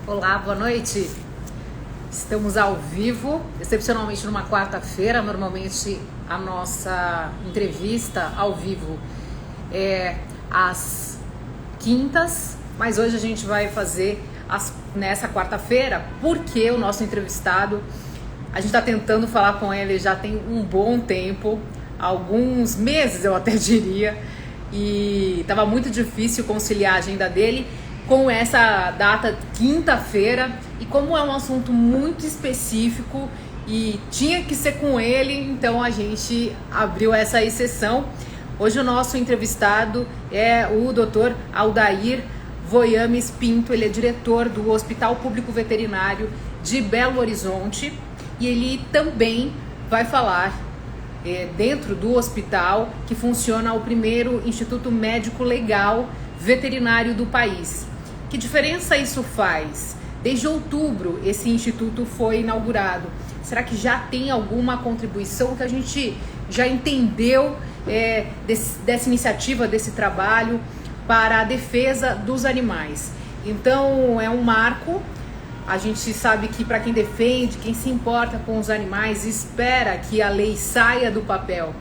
Olá, boa noite. Estamos ao vivo, excepcionalmente numa quarta-feira. Normalmente a nossa entrevista ao vivo é às quintas, mas hoje a gente vai fazer nessa quarta-feira, porque o nosso entrevistado, a gente está tentando falar com ele já tem um bom tempo, alguns meses eu até diria, e estava muito difícil conciliar a agenda dele com essa data quinta-feira, e como é um assunto muito específico e tinha que ser com ele, então a gente abriu essa exceção. Hoje o nosso entrevistado é o Dr. Aldair Voyames Pinto. Ele é diretor do Hospital Público Veterinário de Belo Horizonte e ele também vai falar dentro do hospital que funciona o primeiro Instituto Médico Legal Veterinário do país. Que diferença isso faz? Desde outubro esse instituto foi inaugurado. Será que já tem alguma contribuição que a gente já entendeu dessa iniciativa, desse trabalho para a defesa dos animais? Então é um marco. A gente sabe que para quem defende, quem se importa com os animais, espera que a lei saia do papel.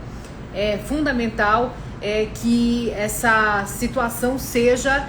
É fundamental que essa situação seja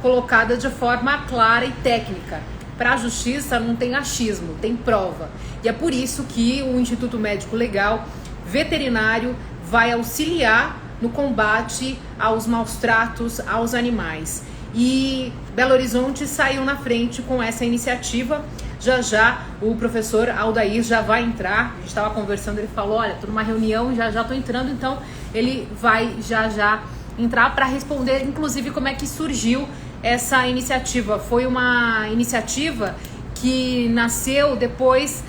colocada de forma clara e técnica. Para a justiça não tem achismo, tem prova. E é por isso que o Instituto Médico Legal Veterinário vai auxiliar no combate aos maus tratos aos animais. E Belo Horizonte saiu na frente com essa iniciativa. Já o professor Aldair já vai entrar. A gente estava conversando, ele falou, olha, estou numa reunião, já estou entrando, então ele vai já entrar para responder, inclusive, como é que surgiu essa iniciativa. Foi uma iniciativa que nasceu depois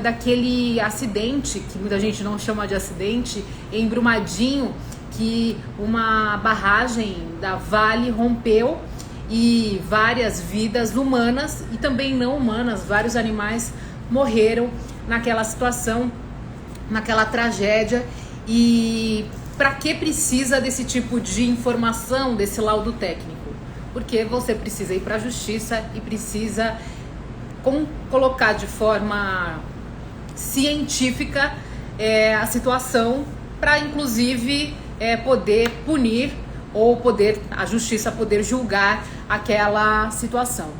daquele acidente, que muita gente não chama de acidente, em Brumadinho, que uma barragem da Vale rompeu e várias vidas humanas e também não humanas, vários animais morreram naquela situação, naquela tragédia. E para que precisa desse tipo de informação, desse laudo técnico? Porque você precisa ir para a justiça e precisa colocar de forma científica a situação para, inclusive, poder punir ou a justiça poder julgar aquela situação.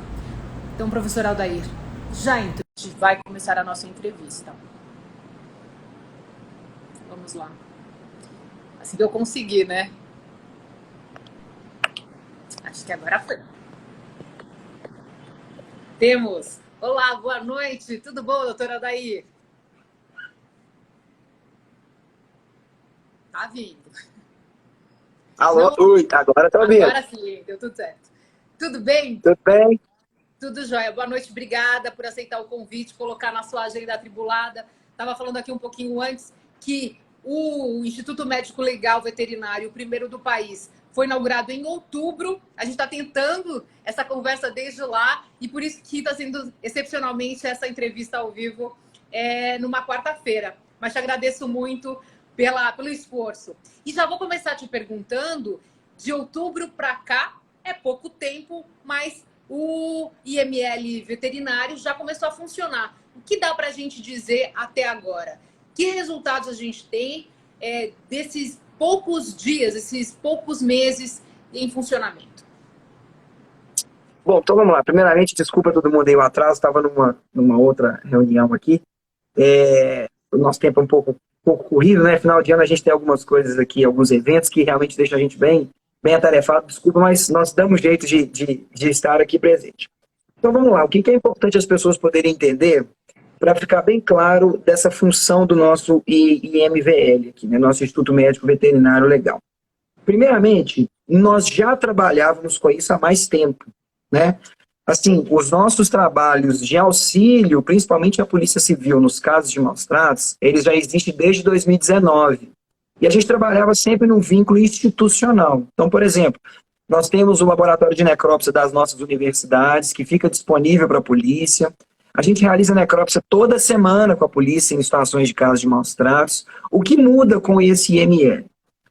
Então, professor Aldair, já entrou, a gente vai começar a nossa entrevista. Vamos lá. Assim que eu conseguir, né? Acho que agora foi. Temos. Olá, boa noite. Tudo bom, doutora Aldair? Tá vindo. Alô, ui, agora tá ouvindo. Agora sim, deu tudo certo. Tudo bem? Tudo bem? Tudo jóia. Boa noite, obrigada por aceitar o convite, colocar na sua agenda atribulada. Estava falando aqui um pouquinho antes que o Instituto Médico Legal Veterinário, o primeiro do país, foi inaugurado em outubro. A gente está tentando essa conversa desde lá e por isso que está sendo excepcionalmente essa entrevista ao vivo numa quarta-feira. Mas te agradeço muito pelo esforço. E já vou começar te perguntando, de outubro para cá é pouco tempo, mas o IML veterinário já começou a funcionar. O que dá para a gente dizer até agora? Que resultados a gente tem desses poucos dias, esses poucos meses em funcionamento? Bom, então vamos lá. Primeiramente, desculpa todo mundo aí o atraso, estava numa outra reunião aqui. O nosso tempo é um pouco corrido, né? Final de ano a gente tem algumas coisas aqui, alguns eventos que realmente deixam a gente bem atarefado. Desculpa, mas nós damos jeito de estar aqui presente. Então vamos lá. O que é importante as pessoas poderem entender para ficar bem claro dessa função do nosso IMVL aqui, né? Nosso Instituto Médico Veterinário Legal. Primeiramente, nós já trabalhávamos com isso há mais tempo, né? Assim, os nossos trabalhos de auxílio, principalmente a Polícia Civil, nos casos de maus tratos, eles já existem desde 2019. E a gente trabalhava sempre num vínculo institucional. Então, por exemplo, nós temos o laboratório de necrópsia das nossas universidades, que fica disponível para a polícia. A gente realiza necrópsia toda semana com a polícia em situações de casos de maus tratos. O que muda com esse IML?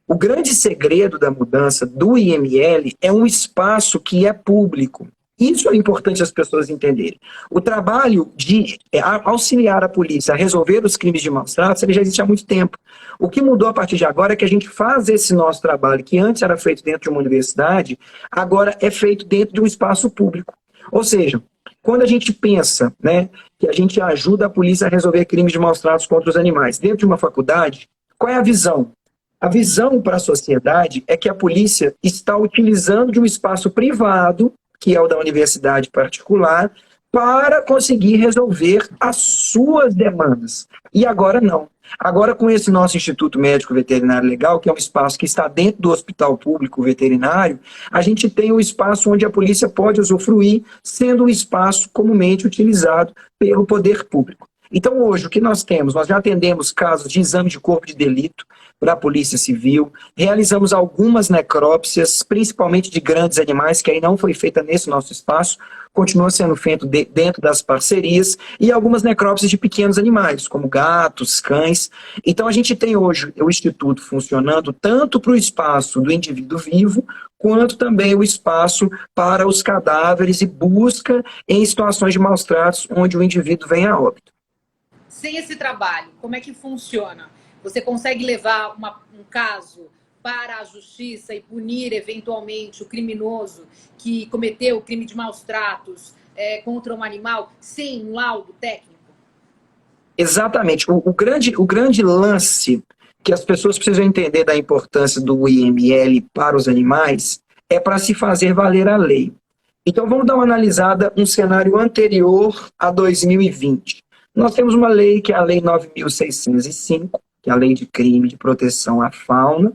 O grande segredo da mudança do IML é um espaço que é público. Isso é importante as pessoas entenderem. O trabalho de auxiliar a polícia a resolver os crimes de maus tratos, ele já existe há muito tempo. O que mudou a partir de agora é que a gente faz esse nosso trabalho, que antes era feito dentro de uma universidade, agora é feito dentro de um espaço público. Ou seja, quando a gente pensa, né, que a gente ajuda a polícia a resolver crimes de maus tratos contra os animais dentro de uma faculdade, qual é a visão? A visão para a sociedade é que a polícia está utilizando de um espaço privado, que é o da universidade particular, para conseguir resolver as suas demandas. E agora não. Agora, com esse nosso Instituto Médico Veterinário Legal, que é um espaço que está dentro do hospital público veterinário, a gente tem um espaço onde a polícia pode usufruir, sendo um espaço comumente utilizado pelo poder público. Então, hoje, o que nós temos? Nós já atendemos casos de exame de corpo de delito para a Polícia Civil, realizamos algumas necrópsias, principalmente de grandes animais, que aí não foi feita nesse nosso espaço, continua sendo feito dentro das parcerias, e algumas necrópsias de pequenos animais, como gatos, cães. Então, a gente tem hoje o Instituto funcionando tanto para o espaço do indivíduo vivo, quanto também o espaço para os cadáveres e busca em situações de maus tratos onde o indivíduo vem a óbito. Sem esse trabalho, como é que funciona? Você consegue levar um caso para a justiça e punir eventualmente o criminoso que cometeu o crime de maus tratos contra um animal sem um laudo técnico? Exatamente. O grande lance que as pessoas precisam entender da importância do IML para os animais é para se fazer valer a lei. Então vamos dar uma analisada um cenário anterior a 2020. Nós temos uma lei, que é a Lei 9.605, que é a Lei de Crime de Proteção à Fauna,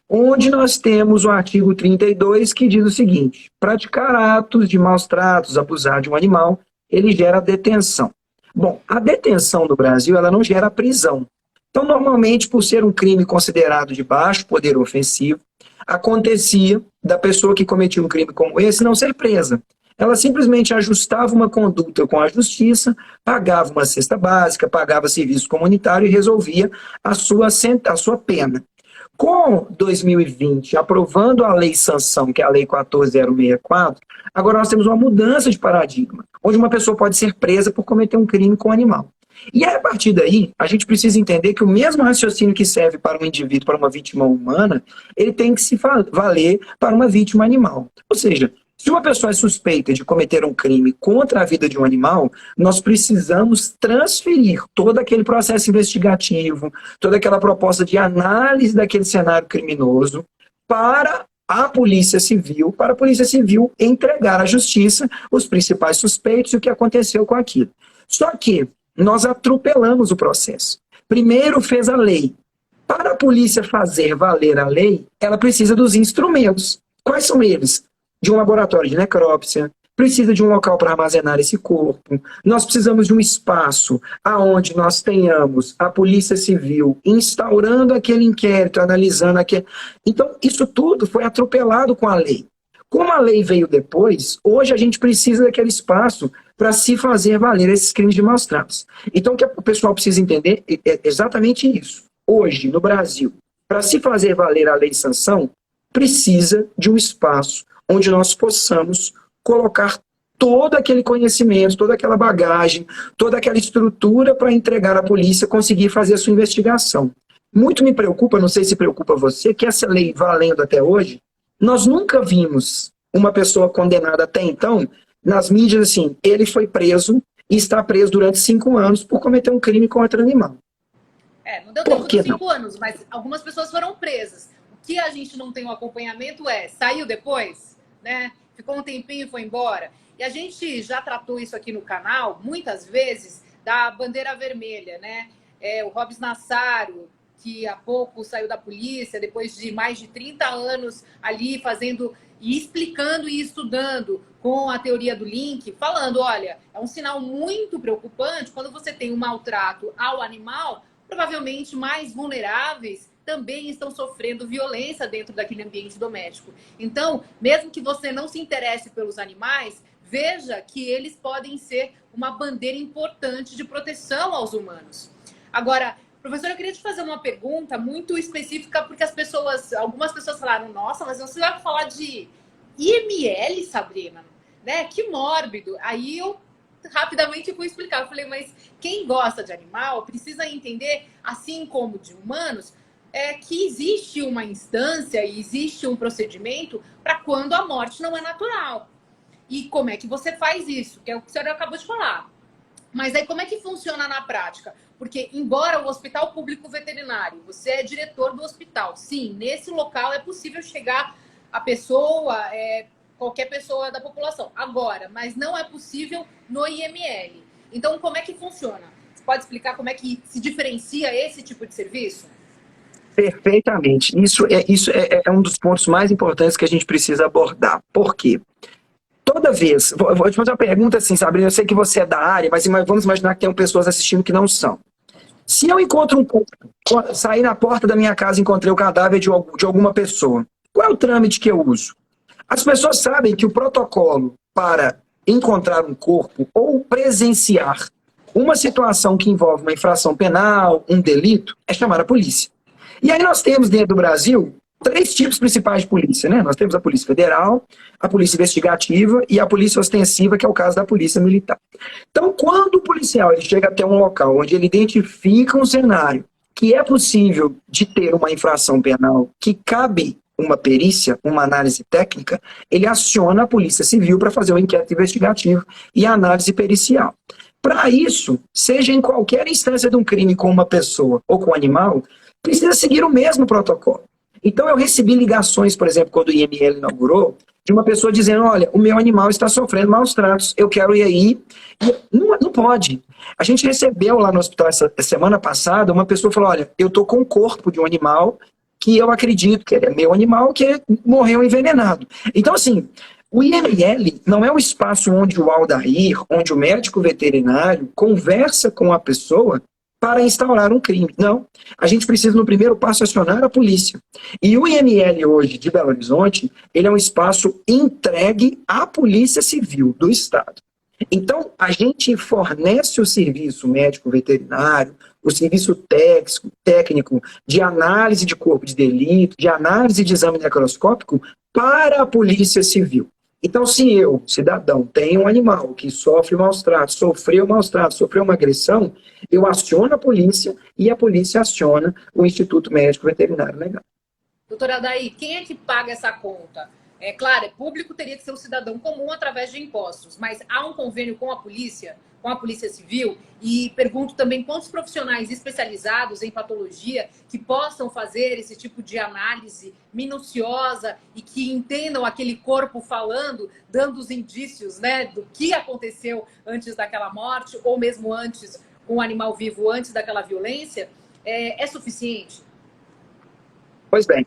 onde nós temos o artigo 32, que diz o seguinte: praticar atos de maus tratos, abusar de um animal, ele gera detenção. Bom, a detenção no Brasil, ela não gera prisão. Então, normalmente, por ser um crime considerado de baixo poder ofensivo, acontecia da pessoa que cometia um crime como esse não ser presa. Ela simplesmente ajustava uma conduta com a justiça, pagava uma cesta básica, pagava serviço comunitário e resolvia a sua pena. Com 2020, aprovando a lei sanção, que é a lei 14.064, agora nós temos uma mudança de paradigma, onde uma pessoa pode ser presa por cometer um crime com um animal. E a partir daí, a gente precisa entender que o mesmo raciocínio que serve para um indivíduo, para uma vítima humana, ele tem que se valer para uma vítima animal. Ou seja, se uma pessoa é suspeita de cometer um crime contra a vida de um animal, nós precisamos transferir todo aquele processo investigativo, toda aquela proposta de análise daquele cenário criminoso para a Polícia Civil, para a Polícia Civil entregar à Justiça os principais suspeitos e o que aconteceu com aquilo. Só que nós atropelamos o processo. Primeiro fez a lei. Para a polícia fazer valer a lei, ela precisa dos instrumentos. Quais são eles? De um laboratório de necrópsia, precisa de um local para armazenar esse corpo, nós precisamos de um espaço aonde nós tenhamos a Polícia Civil instaurando aquele inquérito, analisando aquele... Então, isso tudo foi atropelado com a lei. Como a lei veio depois, hoje a gente precisa daquele espaço para se fazer valer esses crimes de maus tratos. Então, o que o pessoal precisa entender é exatamente isso. Hoje, no Brasil, para se fazer valer a lei de sanção, precisa de um espaço onde nós possamos colocar todo aquele conhecimento, toda aquela bagagem, toda aquela estrutura para entregar à polícia conseguir fazer a sua investigação. Muito me preocupa, não sei se preocupa você, que essa lei valendo até hoje, nós nunca vimos uma pessoa condenada até então, nas mídias assim, ele foi preso e está preso durante 5 anos por cometer um crime contra animal. Não deu tempo de 5 anos, mas algumas pessoas foram presas. O que a gente não tem um acompanhamento saiu depois, né? Ficou um tempinho e foi embora. E a gente já tratou isso aqui no canal, muitas vezes, da bandeira vermelha, né? O Robson Nassaro, que há pouco saiu da polícia, depois de mais de 30 anos ali fazendo e explicando e estudando com a teoria do link, falando, olha, é um sinal muito preocupante quando você tem um maltrato ao animal, provavelmente mais vulneráveis também estão sofrendo violência dentro daquele ambiente doméstico. Então, mesmo que você não se interesse pelos animais, veja que eles podem ser uma bandeira importante de proteção aos humanos. Agora, professor, eu queria te fazer uma pergunta muito específica, porque algumas pessoas falaram, nossa, mas você vai falar de IML, Sabrina? né? Que mórbido. Aí eu rapidamente fui explicar. Eu falei, mas quem gosta de animal precisa entender, assim como de humanos, que existe uma instância e existe um procedimento para quando a morte não é natural. E como é que você faz isso? Que é o que a senhora acabou de falar. Mas aí como é que funciona na prática? Porque, embora o hospital público veterinário, você é diretor do hospital, sim, nesse local é possível chegar a pessoa, qualquer pessoa da população. Agora, mas não é possível no IML. Então, como é que funciona? Você pode explicar como é que se diferencia esse tipo de serviço? Perfeitamente. Isso é um dos pontos mais importantes que a gente precisa abordar. Por quê? Toda vez, vou te fazer uma pergunta assim, Sabrina, eu sei que você é da área, mas vamos imaginar que tem pessoas assistindo que não são. Se eu encontro um corpo, saí na porta da minha casa e encontrei o cadáver de alguma pessoa, qual é o trâmite que eu uso? As pessoas sabem que o protocolo para encontrar um corpo ou presenciar uma situação que envolve uma infração penal, um delito, é chamar a polícia. E aí nós temos dentro do Brasil 3 tipos principais de polícia, né? Nós temos a Polícia Federal, a Polícia Investigativa e a Polícia Ostensiva, que é o caso da Polícia Militar. Então, quando o policial ele chega até um local onde ele identifica um cenário que é possível de ter uma infração penal que cabe uma perícia, uma análise técnica, ele aciona a Polícia Civil para fazer o inquérito investigativo e a análise pericial. Para isso, seja em qualquer instância de um crime com uma pessoa ou com um animal, precisa seguir o mesmo protocolo. Então eu recebi ligações, por exemplo, quando o IML inaugurou, de uma pessoa dizendo, olha, o meu animal está sofrendo maus tratos, eu quero ir aí. Não pode. A gente recebeu lá no hospital essa semana passada, uma pessoa falou, olha, eu estou com o corpo de um animal que eu acredito que é meu animal, que morreu envenenado. Então, assim, o IML não é um espaço onde o Aldair, onde o médico veterinário conversa com a pessoa para instaurar um crime. Não. A gente precisa, no primeiro passo, acionar a polícia. E o IML hoje, de Belo Horizonte, ele é um espaço entregue à Polícia Civil do Estado. Então, a gente fornece o serviço médico veterinário, o serviço técnico de análise de corpo de delito, de análise de exame necroscópico para a Polícia Civil. Então, se eu, cidadão, tenho um animal que sofre maus tratos, sofreu maus tratos, sofreu uma agressão, eu aciono a polícia e a polícia aciona o Instituto Médico Veterinário Legal. Doutora Adair, quem é que paga essa conta? É claro, público, teria que ser o cidadão comum através de impostos, mas há um convênio com a Polícia Civil, e pergunto também quantos profissionais especializados em patologia que possam fazer esse tipo de análise minuciosa e que entendam aquele corpo falando, dando os indícios, né, do que aconteceu antes daquela morte, ou mesmo antes, com o animal vivo, antes daquela violência, é suficiente? Pois bem,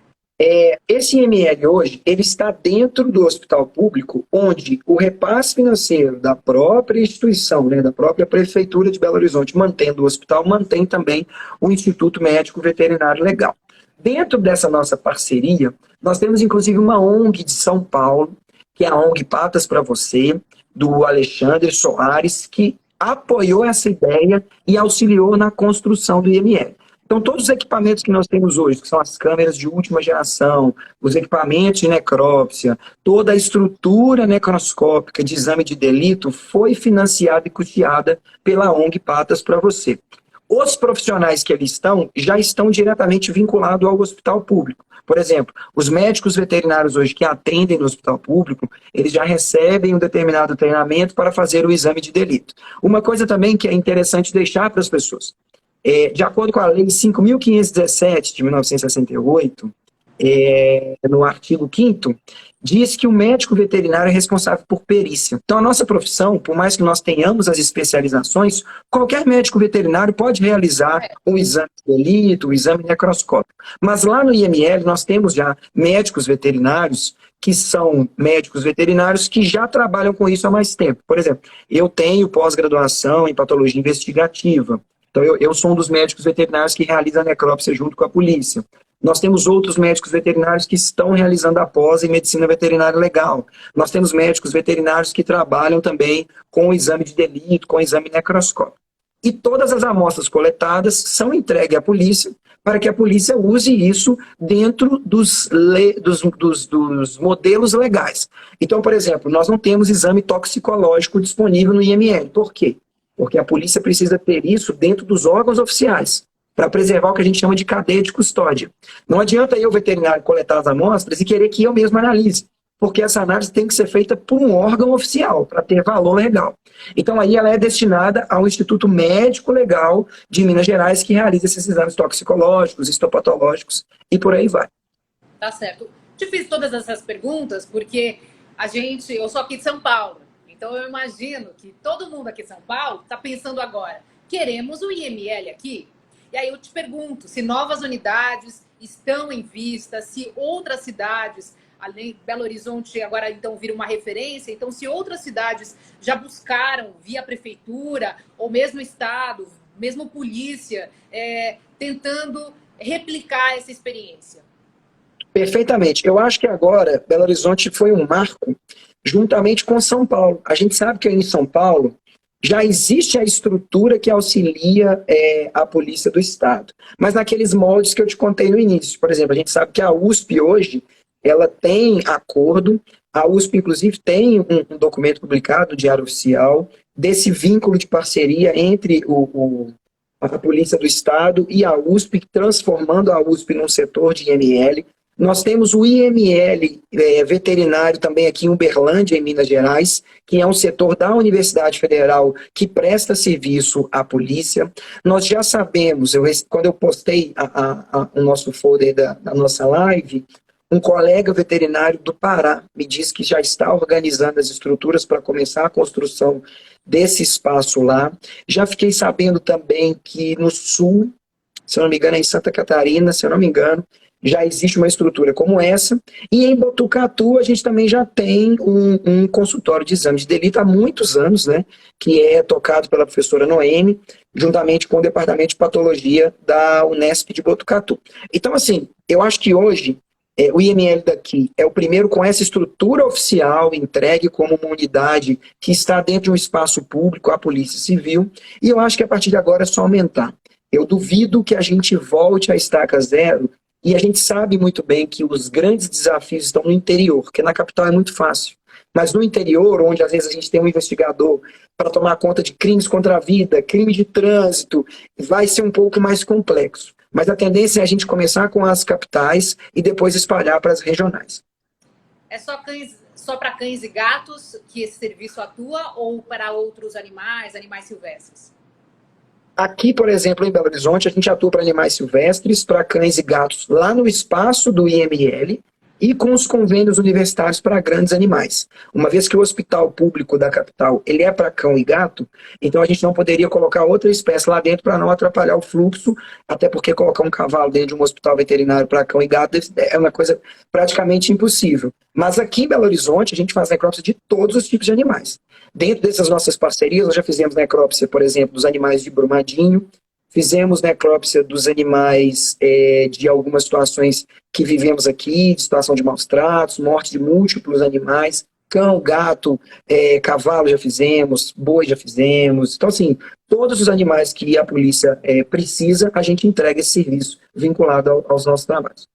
esse IML hoje, ele está dentro do hospital público, onde o repasse financeiro da própria instituição, né, da própria Prefeitura de Belo Horizonte, mantendo o hospital, mantém também o Instituto Médico Veterinário Legal. Dentro dessa nossa parceria, nós temos inclusive uma ONG de São Paulo, que é a ONG Patas para Você, do Alexandre Soares, que apoiou essa ideia e auxiliou na construção do IML. Então, todos os equipamentos que nós temos hoje, que são as câmeras de última geração, os equipamentos de necrópsia, toda a estrutura necroscópica de exame de delito foi financiada e custeada pela ONG Patas para Você. Os profissionais que ali estão já estão diretamente vinculados ao hospital público. Por exemplo, os médicos veterinários hoje que atendem no hospital público, eles já recebem um determinado treinamento para fazer o exame de delito. Uma coisa também que é interessante deixar para as pessoas. De acordo com a Lei 5.517 de 1968, no artigo 5º, diz que o médico veterinário é responsável por perícia. Então, a nossa profissão, por mais que nós tenhamos as especializações, qualquer médico veterinário pode realizar um exame de delito, um exame necroscópico. Mas lá no IML, nós temos já médicos veterinários que são médicos veterinários que já trabalham com isso há mais tempo. Por exemplo, eu tenho pós-graduação em patologia investigativa. Então, eu sou um dos médicos veterinários que realiza a necrópsia junto com a polícia. Nós temos outros médicos veterinários que estão realizando a pós em medicina veterinária legal. Nós temos médicos veterinários que trabalham também com o exame de delito, com o exame necroscópico. e todas as amostras coletadas são entregues à polícia para que a polícia use isso dentro dos modelos legais. Então, por exemplo, nós não temos exame toxicológico disponível no IML. Por quê? Porque a polícia precisa ter isso dentro dos órgãos oficiais, para preservar o que a gente chama de cadeia de custódia. Não adianta eu, veterinário, coletar as amostras e querer que eu mesmo analise, porque essa análise tem que ser feita por um órgão oficial, para ter valor legal. Então, aí ela é destinada ao Instituto Médico Legal de Minas Gerais, que realiza esses exames toxicológicos, histopatológicos, e por aí vai. Tá certo. Te fiz todas essas perguntas porque eu sou aqui de São Paulo, então eu imagino que todo mundo aqui de São Paulo está pensando agora, queremos o IML aqui? E aí eu te pergunto se novas unidades estão em vista, se outras cidades, além de Belo Horizonte, agora então vira uma referência, então se outras cidades já buscaram via prefeitura, ou mesmo estado, mesmo polícia, tentando replicar essa experiência. Perfeitamente. Eu acho que agora Belo Horizonte foi um marco juntamente com São Paulo. A gente sabe que em São Paulo já existe a estrutura que auxilia a polícia do estado. Mas naqueles moldes que eu te contei no início. Por exemplo, a gente sabe que a USP hoje, ela tem acordo, a USP inclusive tem um documento publicado no Diário Oficial, desse vínculo de parceria entre a polícia do estado e a USP, transformando a USP num setor de IML. Nós temos o IML veterinário também aqui em Uberlândia, em Minas Gerais, que é um setor da Universidade Federal que presta serviço à polícia. Nós já sabemos, quando eu postei o nosso folder da nossa live, um colega veterinário do Pará me disse que já está organizando as estruturas para começar a construção desse espaço lá. Já fiquei sabendo também que no Sul, se eu não me engano, é em Santa Catarina, se eu não me engano, já existe uma estrutura como essa, e em Botucatu a gente também já tem um consultório de exame de delito há muitos anos, né, que é tocado pela professora Noemi, juntamente com o Departamento de Patologia da Unesp de Botucatu. Então, assim, eu acho que hoje o IML daqui é o primeiro com essa estrutura oficial, entregue como uma unidade que está dentro de um espaço público, a Polícia Civil, e eu acho que a partir de agora é só aumentar. Eu duvido que a gente volte à estaca zero. E a gente sabe muito bem que os grandes desafios estão no interior, porque na capital é muito fácil. Mas no interior, onde às vezes a gente tem um investigador para tomar conta de crimes contra a vida, crime de trânsito, vai ser um pouco mais complexo. Mas a tendência é a gente começar com as capitais e depois espalhar para as regionais. É só para cães e gatos que esse serviço atua ou para outros animais silvestres? Aqui, por exemplo, em Belo Horizonte, a gente atua para animais silvestres, para cães e gatos, lá no espaço do IML e com os convênios universitários para grandes animais. Uma vez que o hospital público da capital ele é para cão e gato, então a gente não poderia colocar outra espécie lá dentro para não atrapalhar o fluxo, até porque colocar um cavalo dentro de um hospital veterinário para cão e gato é uma coisa praticamente impossível. Mas aqui em Belo Horizonte, a gente faz necrópsia de todos os tipos de animais. Dentro dessas nossas parcerias, nós já fizemos necrópsia, por exemplo, dos animais de Brumadinho, fizemos necrópsia dos animais de algumas situações que vivemos aqui, de situação de maus tratos, morte de múltiplos animais, cão, gato, cavalo já fizemos, boi já fizemos. Então, assim, todos os animais que a polícia precisa, a gente entrega esse serviço vinculado aos nossos trabalhos.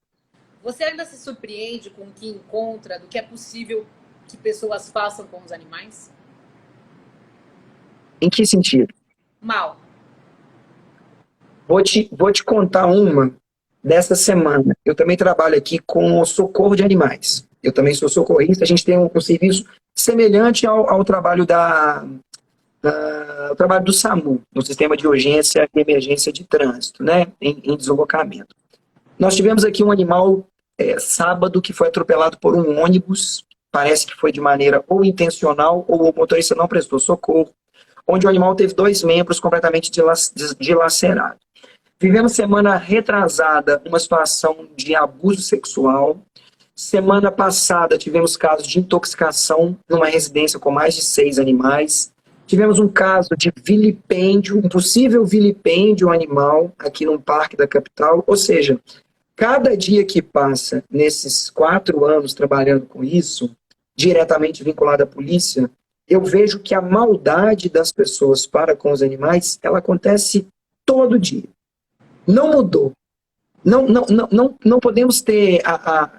Você ainda se surpreende com o que encontra, do que é possível que pessoas façam com os animais? Em que sentido? Mal. Vou te contar uma dessa semana. Eu também trabalho aqui com o socorro de animais. Eu também sou socorrista. A gente tem um serviço semelhante ao trabalho ao trabalho do SAMU, no Sistema de Urgência e Emergência de Trânsito, né, em deslocamento. Nós tivemos aqui um animal sábado que foi atropelado por um ônibus. Parece que foi de maneira ou intencional ou o motorista não prestou socorro, onde o animal teve 2 membros completamente dilacerados. Vivemos semana retrasada uma situação de abuso sexual. Semana passada tivemos casos de intoxicação numa residência com mais de 6 animais. Tivemos um caso de vilipêndio, um possível vilipêndio animal aqui num parque da capital. Ou seja, cada dia que passa nesses 4 anos trabalhando com isso, diretamente vinculado à polícia, eu vejo que a maldade das pessoas para com os animais, ela acontece todo dia. Não mudou. Não podemos ter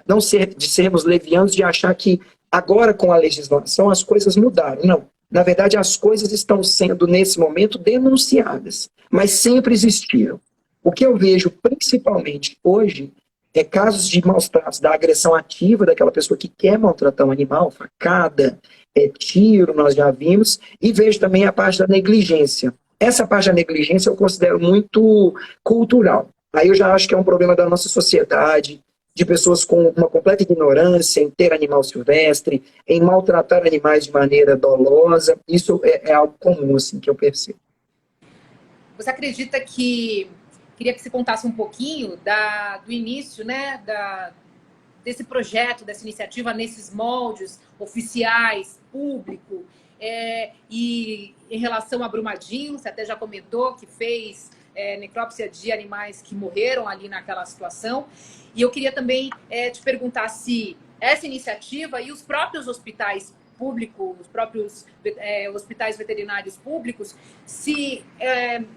não ser de sermos levianos de achar que agora com a legislação as coisas mudaram. Não. Na verdade, as coisas estão sendo, nesse momento, denunciadas, mas sempre existiram. O que eu vejo, principalmente hoje, é casos de maus tratos, da agressão ativa daquela pessoa que quer maltratar um animal, facada, tiro, nós já vimos, e vejo também a parte da negligência. Essa parte da negligência eu considero muito cultural. Aí eu já acho que é um problema da nossa sociedade, de pessoas com uma completa ignorância em ter animal silvestre, em maltratar animais de maneira dolosa. Isso é algo comum, assim, que eu percebo. Você acredita que... Queria que você contasse um pouquinho do início, né, desse projeto, dessa iniciativa, nesses moldes oficiais, público, e em relação a Brumadinho, você até já comentou que fez necrópsia de animais que morreram ali naquela situação. E eu queria também te perguntar se essa iniciativa e os próprios hospitais públicos, os próprios hospitais veterinários públicos, se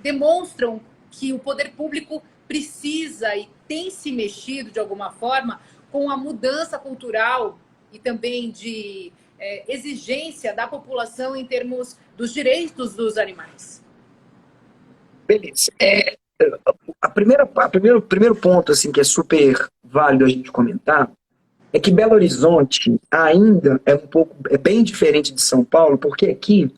demonstram que o poder público precisa e tem se mexido de alguma forma com a mudança cultural e também de exigência da população em termos dos direitos dos animais. Beleza. O primeiro ponto assim, que é super válido a gente comentar é que Belo Horizonte ainda é bem diferente de São Paulo, porque aqui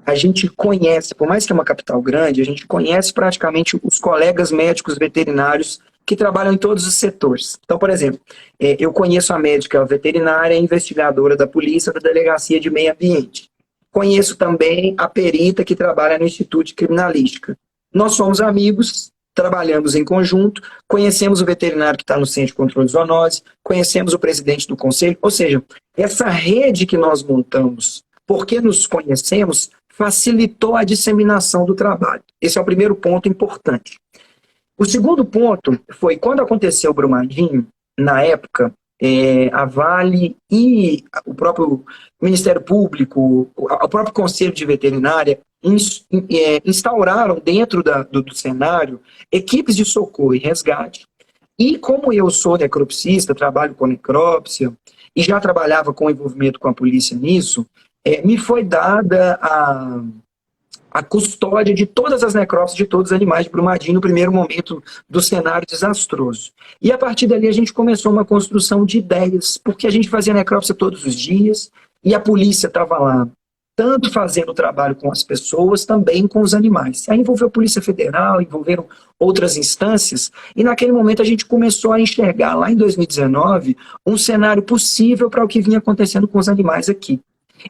a gente conhece, por mais que é uma capital grande, a gente conhece praticamente os colegas médicos veterinários que trabalham em todos os setores. Então, por exemplo, eu conheço a médica veterinária e investigadora da polícia da Delegacia de Meio Ambiente. Conheço também a perita que trabalha no Instituto de Criminalística. Nós somos amigos, trabalhamos em conjunto, conhecemos o veterinário que está no Centro de Controle de Zoonose, conhecemos o presidente do conselho, ou seja, essa rede que nós montamos, porque nos conhecemos, facilitou a disseminação do trabalho. Esse é o primeiro ponto importante. O segundo ponto foi quando aconteceu o Brumadinho, na época, a Vale e o próprio Ministério Público, o próprio Conselho de Veterinária, instauraram dentro do cenário equipes de socorro e resgate. E como eu sou necropsista, trabalho com necrópsia, e já trabalhava com envolvimento com a polícia nisso, me foi dada a custódia de todas as necrópsias de todos os animais de Brumadinho no primeiro momento do cenário desastroso. E a partir dali a gente começou uma construção de ideias, porque a gente fazia necrópsia todos os dias e a polícia estava lá, tanto fazendo o trabalho com as pessoas, também com os animais. Aí envolveu a Polícia Federal, envolveram outras instâncias, e naquele momento a gente começou a enxergar, lá em 2019, um cenário possível para o que vinha acontecendo com os animais aqui.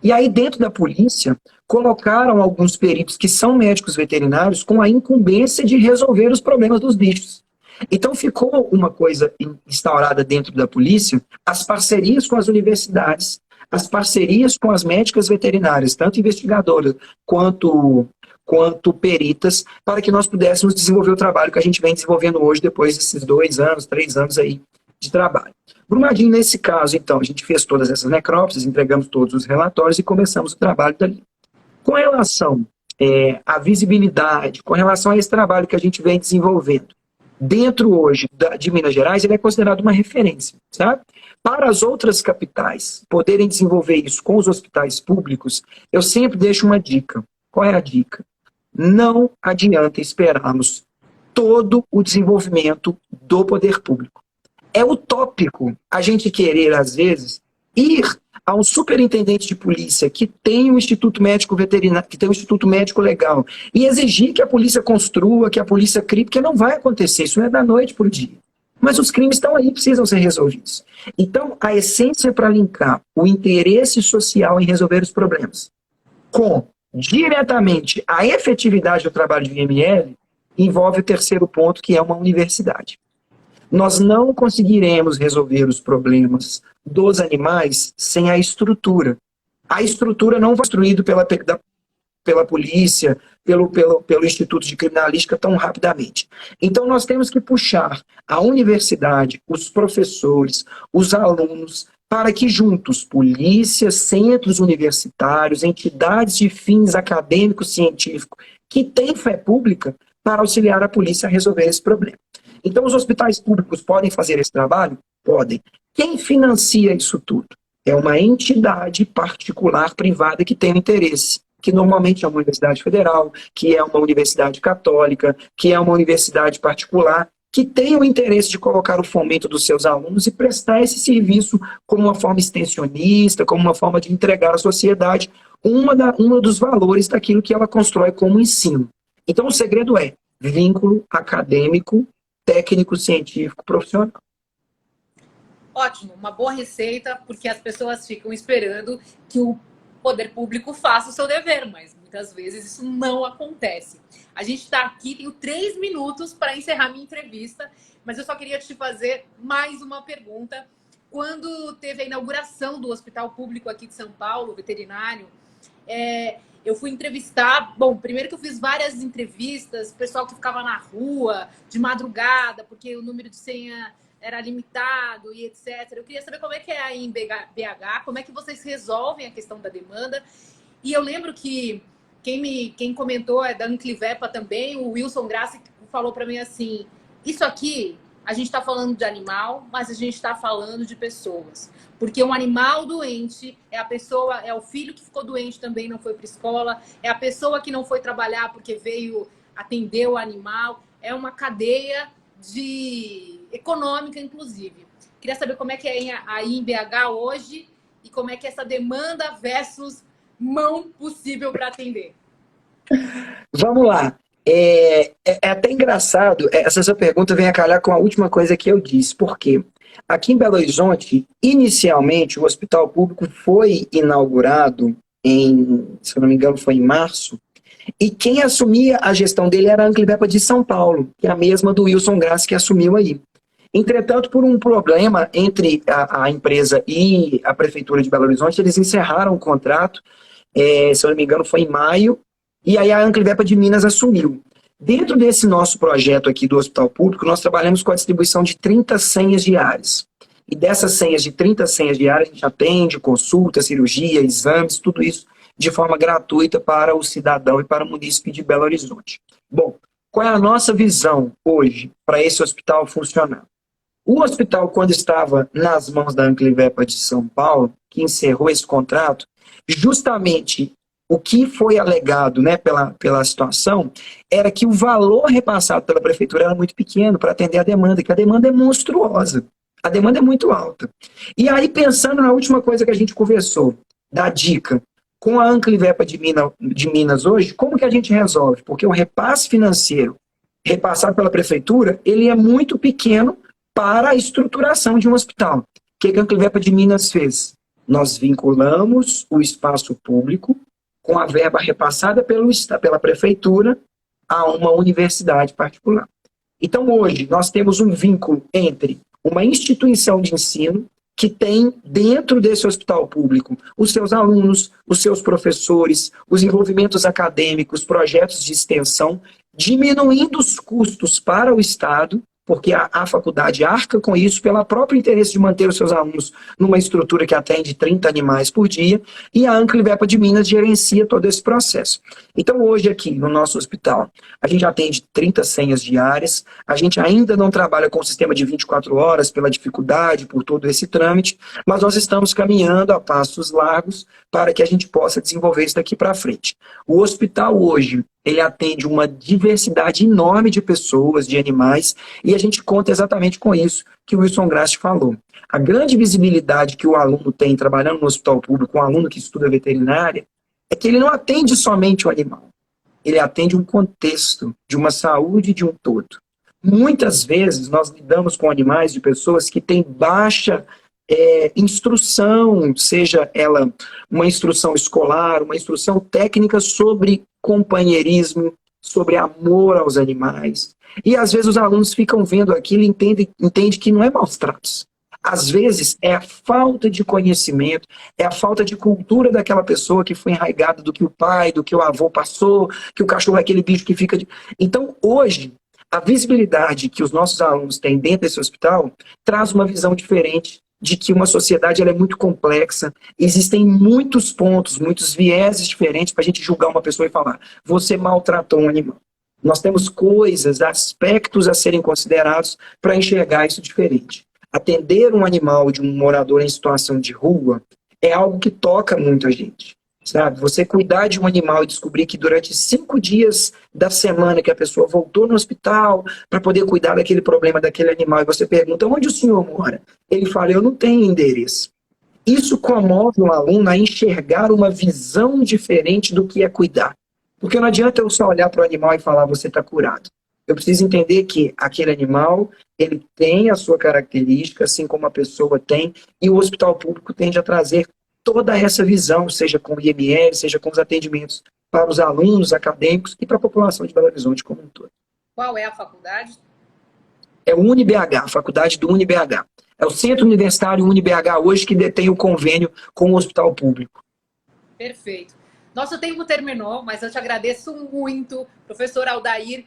E aí, dentro da polícia, colocaram alguns peritos que são médicos veterinários com a incumbência de resolver os problemas dos bichos. Então, ficou uma coisa instaurada dentro da polícia, as parcerias com as universidades, as parcerias com as médicas veterinárias, tanto investigadoras quanto peritas, para que nós pudéssemos desenvolver o trabalho que a gente vem desenvolvendo hoje, depois desses 2 anos, 3 anos aí de trabalho. Brumadinho, nesse caso, então, a gente fez todas essas necrópsias, entregamos todos os relatórios e começamos o trabalho dali. Com relação à visibilidade, com relação a esse trabalho que a gente vem desenvolvendo, dentro hoje de Minas Gerais, ele é considerado uma referência, sabe? Para as outras capitais poderem desenvolver isso com os hospitais públicos, eu sempre deixo uma dica. Qual é a dica? Não adianta esperarmos todo o desenvolvimento do poder público. É utópico a gente querer, às vezes, ir a um superintendente de polícia que tem um instituto médico veterinário, que tem um instituto médico legal, e exigir que a polícia construa, que a polícia crie, porque não vai acontecer, isso não é da noite para o dia. Mas os crimes estão aí, precisam ser resolvidos. Então, a essência para linkar o interesse social em resolver os problemas com, diretamente, a efetividade do trabalho de IML, envolve o terceiro ponto, que é uma universidade. Nós não conseguiremos resolver os problemas dos animais sem a estrutura. A estrutura não vai ser construída pela polícia, pelo Instituto de Criminalística tão rapidamente. Então nós temos que puxar a universidade, os professores, os alunos, para que juntos, polícias, centros universitários, entidades de fins acadêmicos, científicos, que têm fé pública, para auxiliar a polícia a resolver esse problema. Então, os hospitais públicos podem fazer esse trabalho? Podem. Quem financia isso tudo? É uma entidade particular, privada, que tem um interesse, que normalmente é uma universidade federal, que é uma universidade católica, que é uma universidade particular, que tem o interesse de colocar o fomento dos seus alunos e prestar esse serviço como uma forma extensionista, como uma forma de entregar à sociedade um dos valores daquilo que ela constrói como ensino. Então, o segredo é vínculo acadêmico, técnico, científico, profissional. Ótimo, uma boa receita, porque as pessoas ficam esperando que o poder público faça o seu dever, mas muitas vezes isso não acontece. A gente está aqui, tenho 3 minutos para encerrar minha entrevista, mas eu só queria te fazer mais uma pergunta. Quando teve a inauguração do Hospital Público aqui de São Paulo, veterinário, eu fui entrevistar. Bom, primeiro que eu fiz várias entrevistas, pessoal que ficava na rua de madrugada, porque o número de senha era limitado e etc. Eu queria saber como é que é aí em BH, como é que vocês resolvem a questão da demanda. E eu lembro que quem comentou é da Anclivepa também, o Wilson Grassi falou para mim assim, isso aqui, a gente está falando de animal, mas a gente está falando de pessoas. Porque um animal doente é a pessoa, é o filho que ficou doente também, não foi para a escola, é a pessoa que não foi trabalhar porque veio atender o animal, é uma cadeia econômica, inclusive. Queria saber como é que é aí em BH hoje e como é que é essa demanda versus mão possível para atender. Vamos lá. É até engraçado, essa sua pergunta vem a calhar com a última coisa que eu disse. Por quê? Aqui em Belo Horizonte, inicialmente, o hospital público foi inaugurado se eu não me engano, foi em março, e quem assumia a gestão dele era a Anclivepa de São Paulo, que é a mesma do Wilson Grassi que assumiu aí. Entretanto, por um problema entre a empresa e a Prefeitura de Belo Horizonte, eles encerraram o contrato, se eu não me engano, foi em maio, e aí a Anclivepa de Minas assumiu. Dentro desse nosso projeto aqui do Hospital Público, nós trabalhamos com a distribuição de 30 senhas diárias. E dessas senhas, de 30 senhas diárias, a gente atende, consulta, cirurgia, exames, tudo isso de forma gratuita para o cidadão e para o município de Belo Horizonte. Bom, qual é a nossa visão hoje para esse hospital funcionar? O hospital, quando estava nas mãos da Anclivepa de São Paulo, que encerrou esse contrato, justamente o que foi alegado, né, pela situação era que o valor repassado pela prefeitura era muito pequeno para atender a demanda, que a demanda é monstruosa. A demanda é muito alta. E aí, pensando na última coisa que a gente conversou, da dica, com a Anclivepa de Minas hoje, como que a gente resolve? Porque o repasse financeiro repassado pela prefeitura, ele é muito pequeno para a estruturação de um hospital. O que a Anclivepa de Minas fez? Nós vinculamos o espaço público com a verba repassada pela prefeitura a uma universidade particular. Então, hoje, nós temos um vínculo entre uma instituição de ensino que tem dentro desse hospital público os seus alunos, os seus professores, os envolvimentos acadêmicos, projetos de extensão, diminuindo os custos para o Estado, porque a faculdade arca com isso pelo próprio interesse de manter os seus alunos numa estrutura que atende 30 animais por dia, e a Anclivepa de Minas gerencia todo esse processo. Então, hoje aqui no nosso hospital, a gente atende 30 senhas diárias, a gente ainda não trabalha com o sistema de 24 horas pela dificuldade, por todo esse trâmite, mas nós estamos caminhando a passos largos para que a gente possa desenvolver isso daqui para frente. O hospital hoje, ele atende uma diversidade enorme de pessoas, de animais, e a gente conta exatamente com isso que o Wilson Grassi falou. A grande visibilidade que o aluno tem trabalhando no hospital público, um aluno que estuda veterinária, é que ele não atende somente o animal. Ele atende um contexto de uma saúde de um todo. Muitas vezes nós lidamos com animais de pessoas que têm baixa instrução, seja ela uma instrução escolar, uma instrução técnica sobre companheirismo, sobre amor aos animais. E às vezes os alunos ficam vendo aquilo e entendem que não é maus tratos. Às vezes é a falta de conhecimento, é a falta de cultura daquela pessoa que foi enraigada do que o pai, do que o avô passou, que o cachorro é aquele bicho que fica... Então, hoje, a visibilidade que os nossos alunos têm dentro desse hospital traz uma visão diferente de que uma sociedade ela é muito complexa, existem muitos pontos, muitos vieses diferentes para a gente julgar uma pessoa e falar, você maltratou um animal. Nós temos coisas, aspectos a serem considerados para enxergar isso diferente. Atender um animal de um morador em situação de rua é algo que toca muito a gente. Sabe? Você cuidar de um animal e descobrir que durante 5 dias da semana que a pessoa voltou no hospital para poder cuidar daquele problema daquele animal, e você pergunta, onde o senhor mora? Ele fala, eu não tenho endereço. Isso comove o aluno a enxergar uma visão diferente do que é cuidar. Porque não adianta eu só olhar para o animal e falar, você está curado. Eu preciso entender que aquele animal, ele tem a sua característica, assim como a pessoa tem, e o hospital público tende a trazer toda essa visão, seja com o IML, seja com os atendimentos para os alunos acadêmicos e para a população de Belo Horizonte como um todo. Qual é a faculdade? É o UniBH, a faculdade do UniBH. É o Centro Universitário UniBH hoje que detém o convênio com o hospital público. Perfeito. Nosso tempo terminou, mas eu te agradeço muito, professor Aldair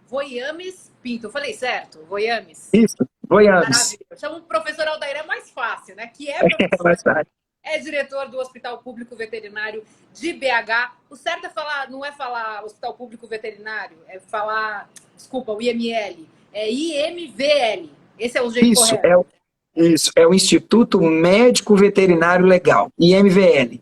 Voiames Pinto. Eu falei certo? Voiames? Isso, Voiames. Maravilha. Chamo o professor Aldair, é mais fácil, né? Que é mais fácil. É diretor do Hospital Público Veterinário de BH. O certo é falar, não é falar Hospital Público Veterinário, é falar, desculpa, o IML. É IMVL. Esse é o jeito correto. Isso, é o Instituto Médico Veterinário Legal, IMVL.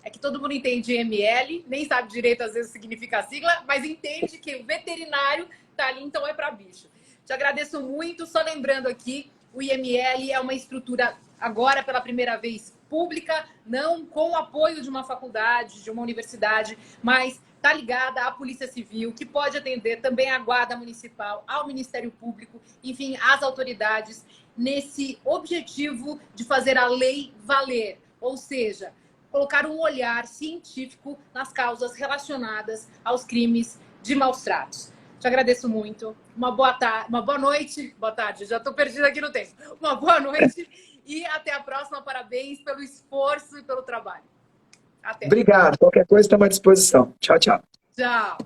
É que todo mundo entende IML, nem sabe direito às vezes significa a sigla, mas entende que o veterinário tá ali, então é para bicho. Te agradeço muito, só lembrando aqui, o IML é uma estrutura agora pela primeira vez pública, não com o apoio de uma faculdade, de uma universidade, mas está ligada à Polícia Civil, que pode atender também à Guarda Municipal, ao Ministério Público, enfim, às autoridades, nesse objetivo de fazer a lei valer, ou seja, colocar um olhar científico nas causas relacionadas aos crimes de maus tratos. Te agradeço muito. Uma boa noite. Boa tarde, já estou perdida aqui no tempo. Uma boa noite e até a próxima. Parabéns pelo esforço e pelo trabalho. Até. Obrigado. Qualquer coisa, estamos à disposição. Tchau, tchau. Tchau.